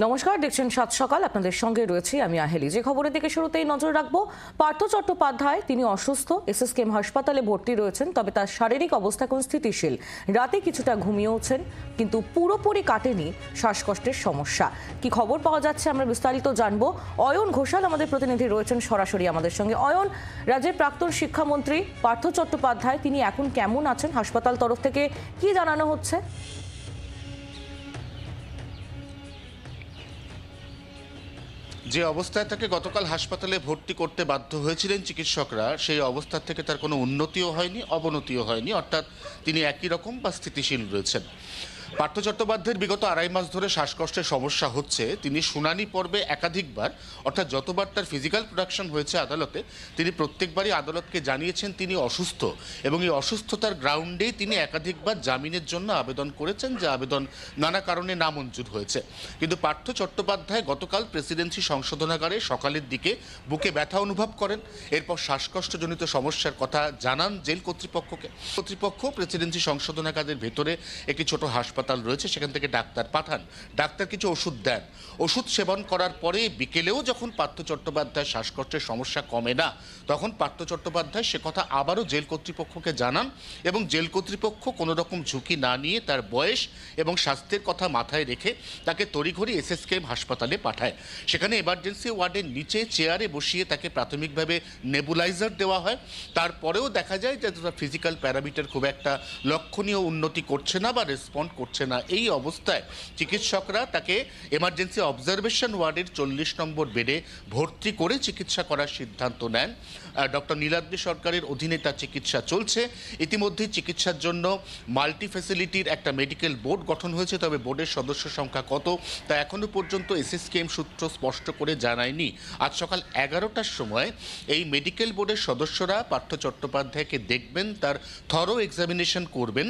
নমস্কার, দেখছেন সাত সকাল। আপনাদের সঙ্গে রয়েছি আমি আহেলি। যে খবরের দিকে শুরুতেই নজর রাখবো, পার্থ চট্টোপাধ্যায় তিনি অসুস্থ, এসএসকেএম হাসপাতালে ভর্তি রয়েছেন। তবে তার শারীরিক অবস্থা এখন স্থিতিশীল। রাতে কিছুটা ঘুমিয়েওছেন, কিন্তু পুরোপুরি কাটেনি শ্বাসকষ্টের সমস্যা। কি খবর পাওয়া যাচ্ছে আমরা বিস্তারিত জানবো। অয়ন ঘোষাল আমাদের প্রতিনিধি রয়েছেন সরাসরি আমাদের সঙ্গে। অয়ন, রাজ্যের প্রাক্তন শিক্ষামন্ত্রী পার্থ চট্টোপাধ্যায় তিনি এখন কেমন আছেন? হাসপাতাল তরফ থেকে কি জানানো হচ্ছে? যে অবস্থায় তাকে গতকাল হাসপাতালে ভর্তি করতে বাধ্য হয়েছিলেন চিকিৎসকরা, সেই অবস্থা থেকে তার কোনো উন্নতিও হয়নি, অবনতিও হয়নি। অর্থাৎ তিনি একই রকম বা স্থিতিশীল রয়েছেন। পার্থ চট্টোপাধ্যায়ের বিগত 2.5 মাস ধরে শ্বাসকষ্টের সমস্যা হচ্ছে। তিনি শুনানি পর্বে একাধিকবার, অর্থাৎ যতবার তার ফিজিক্যাল প্রোডাকশন হয়েছে আদালতে, তিনি প্রত্যেকবারই আদালতকে জানিয়েছেন তিনি অসুস্থ, এবং এই অসুস্থতার গ্রাউন্ডেই তিনি একাধিকবার জামিনের জন্য আবেদন করেছেন, যে আবেদন নানা কারণে নামঞ্জুর হয়েছে। কিন্তু পার্থ চট্টোপাধ্যায় গতকাল প্রেসিডেন্সি সংশোধনাগারে সকালের দিকে বুকে ব্যথা অনুভব করেন। এরপর শ্বাসকষ্টজনিত সমস্যার কথা জানান জেল কর্তৃপক্ষকে। কর্তৃপক্ষ প্রেসিডেন্সি সংশোধনাগারের ভেতরে একটি ছোট হাসপাতাল রয়েছে, সেখান থেকে ডাক্তার পাঠান। ডাক্তার কিছু ওষুধ দেন। ওষুধ সেবন করার পরে বিকেলেও যখন পার্থ চট্টোপাধ্যায় শ্বাসকষ্টের সমস্যা কমে না, তখন পার্থ চট্টোপাধ্যায় সে কথা আবারও জেল কর্তৃপক্ষকে জানান, এবং জেল কর্তৃপক্ষ কোনো রকম ঝুঁকি না নিয়ে তার বয়স এবং স্বাস্থ্যের কথা মাথায় রেখে তাকে তড়িঘড়ি এসএসকেএম হাসপাতালে পাঠায়। সেখানে এমার্জেন্সি ওয়ার্ডের নিচে চেয়ারে বসিয়ে তাকে প্রাথমিকভাবে নেবুলাইজার দেওয়া হয়। তারপরেও দেখা যায় যে তার ফিজিক্যাল প্যারামিটার খুব একটা লক্ষণীয় উন্নতি করছে না বা রেসপন্ড করছে না। এই অবস্থায় চিকিৎসকরা তাকে এমার্জেন্সি অবজারভেশন ওয়ার্ডের 40 নম্বর বেডে ভর্তি করে চিকিৎসা করার সিদ্ধান্ত নেন। ডক্টর নীলাদ্রি সরকারের অধীনে তার চিকিৎসা চলছে। ইতিমধ্যে চিকিৎসার জন্য মাল্টি ফ্যাসিলিটির একটা মেডিকেল বোর্ড গঠন হয়েছে, তবে বোর্ডের সদস্য সংখ্যা কত তা এখনও পর্যন্ত এসএসকেএম সূত্র স্পষ্ট করে জানায়নি। আজ সকাল 11টার সময় এই মেডিকেল বোর্ডের সদস্যরা পার্থ চট্টোপাধ্যায়কে দেখবেন, তার থরো এক্সামিনেশন করবেন।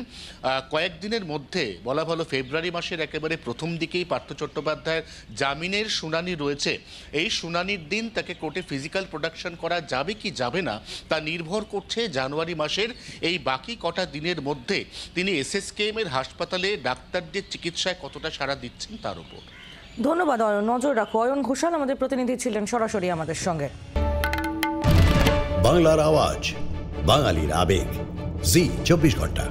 কয়েকদিনের মধ্যে, বলা ভালো ফেব্রুয়ারি মাসের একেবারে প্রথম দিকেই পার্থ চট্টোপাধ্যায়ের জামিনের শুনানি রয়েছে। এই শুনানির দিন তাকে কোর্টে ফিজিক্যাল প্রোডাকশন করা যাবে কি যাবে না তা নির্ভর করছে জানুয়ারি মাসের এই বাকি কটা দিনের মধ্যে তিনি এসএসকেএম এর হাসপাতালে ডাক্তারদের চিকিৎসায় কতটা সাড়া দিচ্ছেন তার উপর। ধন্যবাদ অয়ন, নজর রাখো। অয়ন ঘোষাল আমাদের প্রতিনিধি ছিলেন সরাসরি আমাদের সঙ্গে। বাংলার আওয়াজ, বাঙালির আবেগ, জি 24 ঘন্টা।